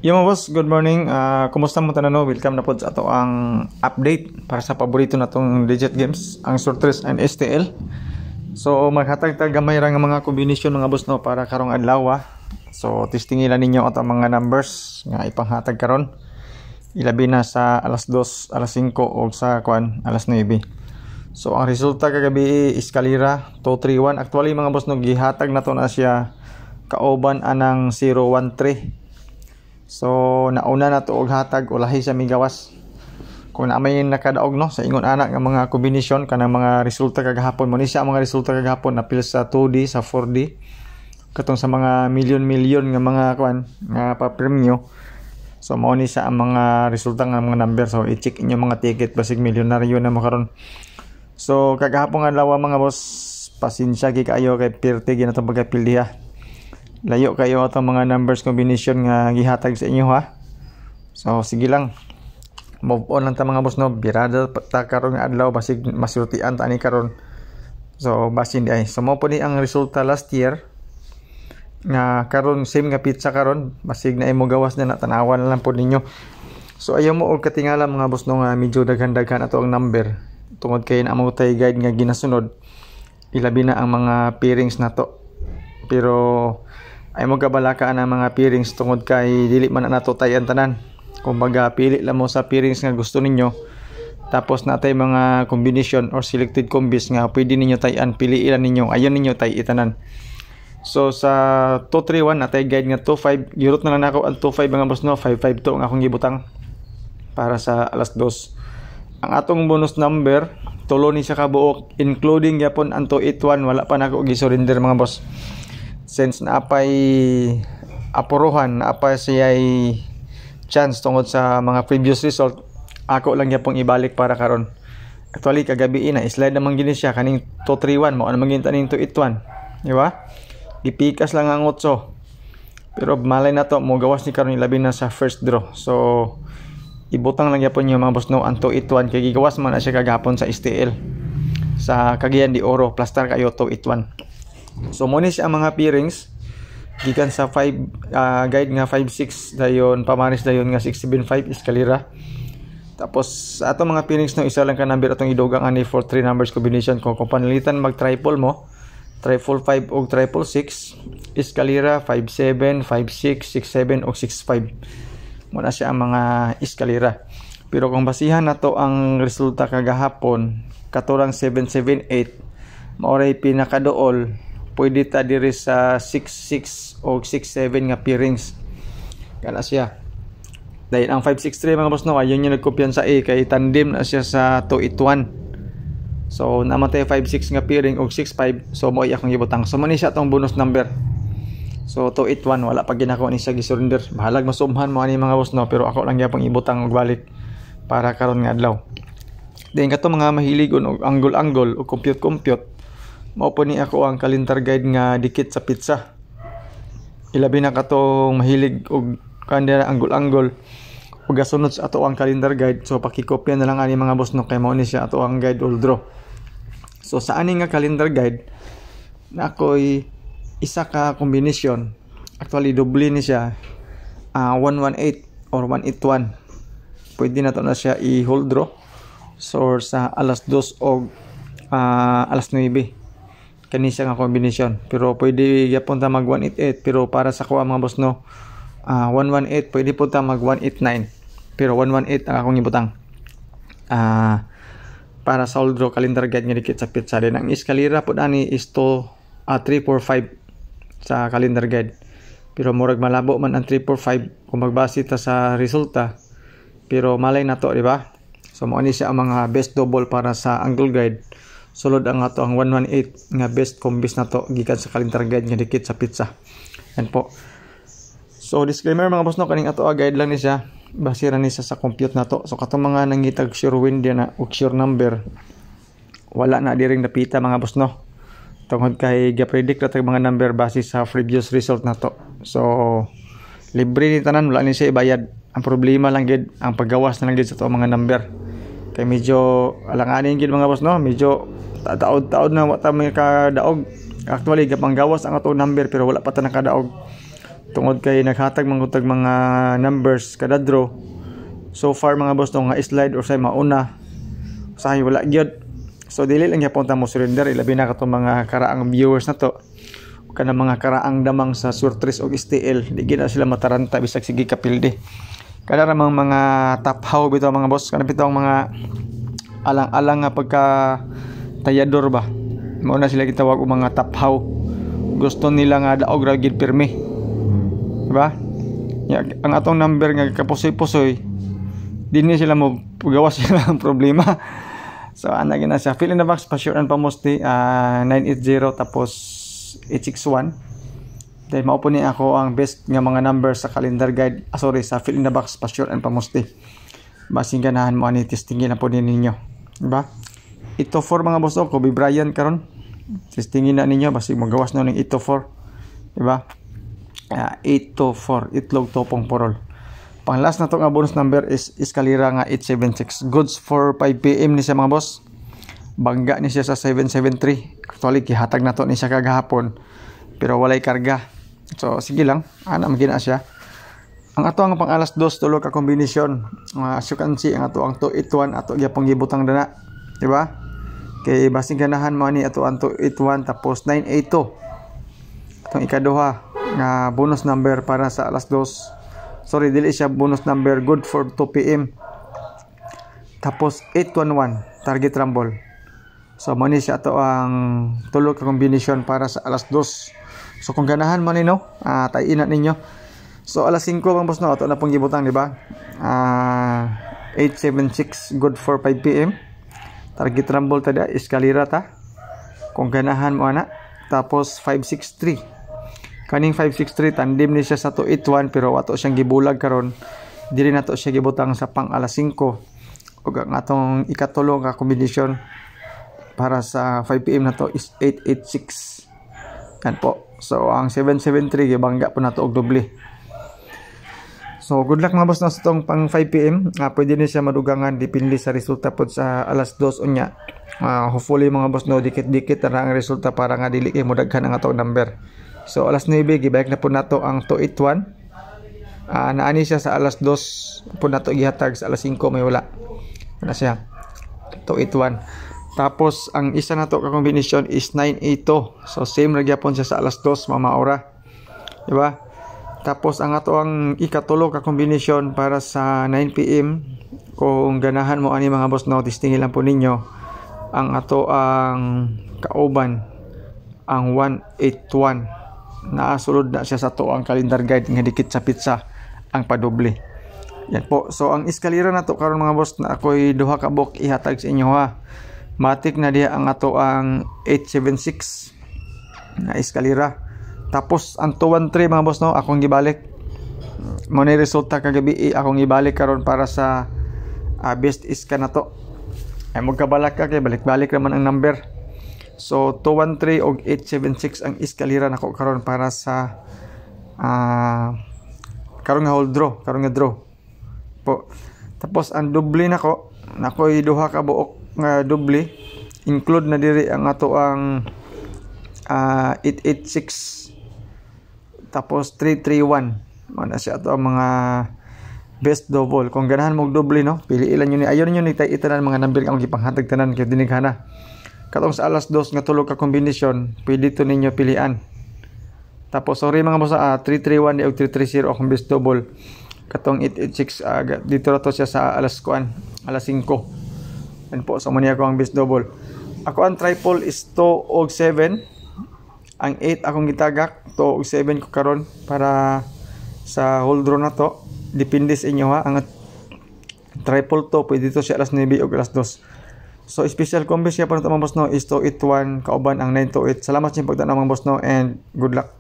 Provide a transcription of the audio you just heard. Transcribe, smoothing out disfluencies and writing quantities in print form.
Yo mga boss, good morning. Kumusta mo tanano? Welcome na po sa ato ang update para sa paborito natong digit games, ang Sortress and STL. So maghatag tag gamay ra nga mga combination mga boss no para karong adlaw. So testingilan ninyo ato mga numbers nga ipanghatag karon. Ilabi na sa alas 2, alas 5 o sa alas 9. So ang resulta kagabi is Escalera 231. Actually mga boss no gihatag na to na siya kauban anang 013. So nauna na to og hatag ulahi sa migawas. Kung na may nakadaog no sa ingon anak nga mga kombinasyon kanang mga resulta kagahapon mo ni siya mga resulta kagahapon napil sa 2D sa 4D katong sa mga milyon nga mga nga pa-premyo. So mao ni sa ang mga resulta nga mga number. So i-check inyo mga ticket basig milyonaryo na mo karon. So kagahapon nga adlaw mga boss, pasensya gi kaayo kay pirte gi natong pagapildiha. Layo kayo atong mga numbers combination nga gihatag sa inyo ha. So sige lang. Move on lang ta mga boss no. Birada ta karon nga adlaw basig masultian ta ni karon. So basin di ay. So mo po ni ang resulta last year nga karon same nga pizza karon basig na imo gawas na tanawan lang po ninyo. So ayaw mo og katingala mga boss no nga medyo daghan-daghan ato ang number. Tungod kay na amo tay guide nga ginasunod. Ilabi na ang mga pairings nato. Pero ay mo kabalaka ang mga pairings tungod kay dili man na nato tayan tanan. Kumbaga pili lang mo sa pairings nga gusto ninyo. Tapos natay mga combination or selected combis nga pwede ninyo tayan, piliin ninyo. Ayon ninyo tay itanan. So sa 231 natay guide nga 25. Girot na lang ako ang 25 mga boss no. 552 ang akong gibutang para sa alas 2. Ang atong bonus number tulo ni sa kabuok including gyapon ang 281 wala pa nako gi-surrender mga boss. Since naapay apuruhan, naapay siya'y chance tungod sa mga previous result, ako lang yapong ibalik para karon. Actually kagabi na slide naman gini siya kaning 231 mo ano manginta ning 281, di ba? Ipikas lang ang 8. Pero malay na to mo gawas ni karon ilabi na sa first draw. So ibutang lang yapon yung mga boss no ang 281 kay gigawas man na siya kagapon sa STL. Sa Cagayan de Oro, plaster kayo 281. So mo ni siya ang mga pairings gikan sa 5 guide nga 56 dayon pamaris dayon nga 675 Escalera. Tapos sa ato mga pairings no isa lang ka number atong idugang ani for 3 numbers combination kung panalitan mag triple mo 555 og 666 Escalera 57 56 67 og 65 mo na siya ang mga Escalera. Pero kung basihan nato ang resulta kagahapon katurang 778 maoray pinakadool pwede ta diri sa 66 o 67 nga pairings. Kana siya. Dahil ang 563 mga boss no, ayun yung nagkopyan sa A kay tandem na siya sa 281. So namatay 56 nga pairing og 65. So mo akong gibutang. So mo ni siya tong bonus number. So 281 wala pa ginako ni siya gi-surrender. Bahalag masumhan mo ani mga boss no, pero ako lang gyapon ibutang og balik para karon nga adlaw. Then kato mga mahilig og angle-angle o compute mao po ni ako ang calendar guide nga dikit sa pizza. Ilabi na katong mahilig og kandira angle-angle ug gasunod sa ato ang calendar guide. So pakikopya na lang ani mga boss no kay mao ni siya ato ang guide all draw. So sa ani nga calendar guide na ako'y isa ka combination. Actually doble ni siya 118 or 181. Pwede na to na siya i-hold draw. So sa alas 2 o alas 9 kani siya nga combination. Pero pwede gyapon ta mag 188 pero para sa kuha mga boss no 118 pwede po ta mag 189 pero 118 ang akong ibutang para sa all draw calendar guide nga dikit sa pizza. Din ang Escalera pud ani is to 345 sa calendar guide pero murag malabo man ang 345 kung magbase ta sa resulta pero malay na to di ba? So mo ani siya ang mga best double para sa angle guide. Sulod ang ato ang 118 nga best combis na to gikan sa calendar guide nga dikit sa pizza. Yan po. So disclaimer mga boss no kaning ato guide lang ni siya. Basira ni siya sa compute na to. So katong mga nangitag sure win dia na og sure number wala na diring napita mga boss no. Tungod kay ga-predict ra tag mga number base sa previous result na to. So libre ni tanan wala ni siya ibayad. Ang problema lang gid ang paggawas na lang gid sa to mga number. Kay medyo alanganin gid mga boss no, medyo taod-taod na wata may kadaog. Actually gapang gawas ang atong number pero wala pa ta nakadaog. tungod kay naghatag mangutag mga numbers kada draw. So far mga boss no nga slide or say mauna usahay wala gyud. So dili lang gyapon ta mo surrender, ilabi na katong mga karaang viewers na to kana mga karaang damang sa Surtres og STL, di gid na sila mataranta bisag sige kapilde. Kada ramang mga top how bitaw mga boss, kana bitaw mga alang-alang nga pagka tayador ba, mao na sila gitawag og mga top how. Gusto nila nga daog ra gid pirmi, diba? Ya, ang atong number nga kapusoy-pusoy dinhi sila mo gawas sila ang problema. So ana gina siya, fill in the box pa sure and pamusti 980 tapos 861. Dahil maupo ni ako ang best nga mga numbers sa calendar guide, sa fill in the box pa sure and pamusti. Basing ganahan mo ani testingin na po ninyo, diba? Ito for mga boss ko, Kobe Bryant karon. Testingin na ninyo basig magawas na ning ito for, diba? 824 itlog topong porol. Pang last na to nga bonus number is Escalera nga 876. Goods for 5 PM ni siya mga boss. Bangga ni siya sa 773. Actually kihatag na to ni siya kagahapon pero walay karga. So sige lang, ana magina siya. Ang ato ang pang alas 2 tulo ka kombinasyon. As you can see ang ato ang 281 ato gyapon gibutang dana, di ba? Kay basing ganahan mo ni ato ang 281 tapos 982. Atong ikaduha nga bonus number para sa alas 2. Sorry, dili siya bonus number, good for 2 PM. Tapos 811 target rumble. So mo ni siya ato ang tulo ka kombinasyon para sa alas 2. So kung ganahan mo ni no, tayin na ninyo. So alas 5 bang boss no, ato na pong gibutang, di ba? 876 good for 5 PM. Target rumble tada Escalera ta. Kung ganahan mo ana. Tapos 563. Kaning 563 tandem ni siya sa 281 pero ato siyang gibulag karon. Dili na to siya gibutang sa pang alas 5. Ug ang atong ikatulo nga kombinasyon para sa 5 PM na to is 886. Yan po. So ang 773 gibangga po na to og doble. So good luck mga boss na sa itong pang 5 PM. Pwede din siya madugangan depende sa resulta po sa alas 2 unya. Hopefully mga boss no dikit-dikit na ang resulta para nga dili kay modaghan ang atong number. So alas 9 gibalik na po nato ang 281. Naani siya sa alas 2 po nato gihatag, sa alas 5 may wala. Ano siya? 281. Tapos ang isa na to ka kombinasyon is 982. So same ra gyapon siya sa alas 2 mamaora. Di ba? Tapos ang ato ang ikatulo ka kombinasyon para sa 9 PM. Kung ganahan mo ani mga boss no, testingin lang po ninyo. Ang ato ang kauban ang 181. Naasulod na siya sa to ang calendar guide nga dikit sa pizza ang padoble. Yan po. So ang Escalera na to karon mga boss na ako'y duha ka book ihatag sa inyo ha. Matik na diha ang ato ang 876 na Escalera. Tapos ang 213 mga boss no, akong gibalik. Mo ni resulta kagabi akong gibalik karon para sa best iska na to. Ay magkabalak ka kay balik-balik naman ang number. So 213 og 876 ang Escalera nako karon para sa karon nga hold draw, karon nga draw. Po. Tapos ang doble nako, nakoy duha ka buok nga doble. Include na diri ang ato ang 886 tapos 331. Mana siya ato ang mga best double. Kung ganahan mo og doble no, pili ilan yun ni ayon niyo ni itanan mga number ang gipanghatag tanan kay dinighana. Katong sa alas 2 nga tulo ka kombinasyon, pwede to ninyo pilian. Tapos sorry mga boss, 331 di og 330 akong best double. Katong 886 dito ra to siya sa alas 5. Yan po, so muna ako ang best double. Ako ang triple is 2 og 7. Ang 8 akong gitagak, 2 og 7 ko karon para sa hold draw na to. Depende sa inyo ha. Ang triple to, pwede to siya alas 9 og alas 2. So special combo siya pa na mga boss no is 281 kauban ang 928. Salamat sa pagtanaw mga boss no and good luck.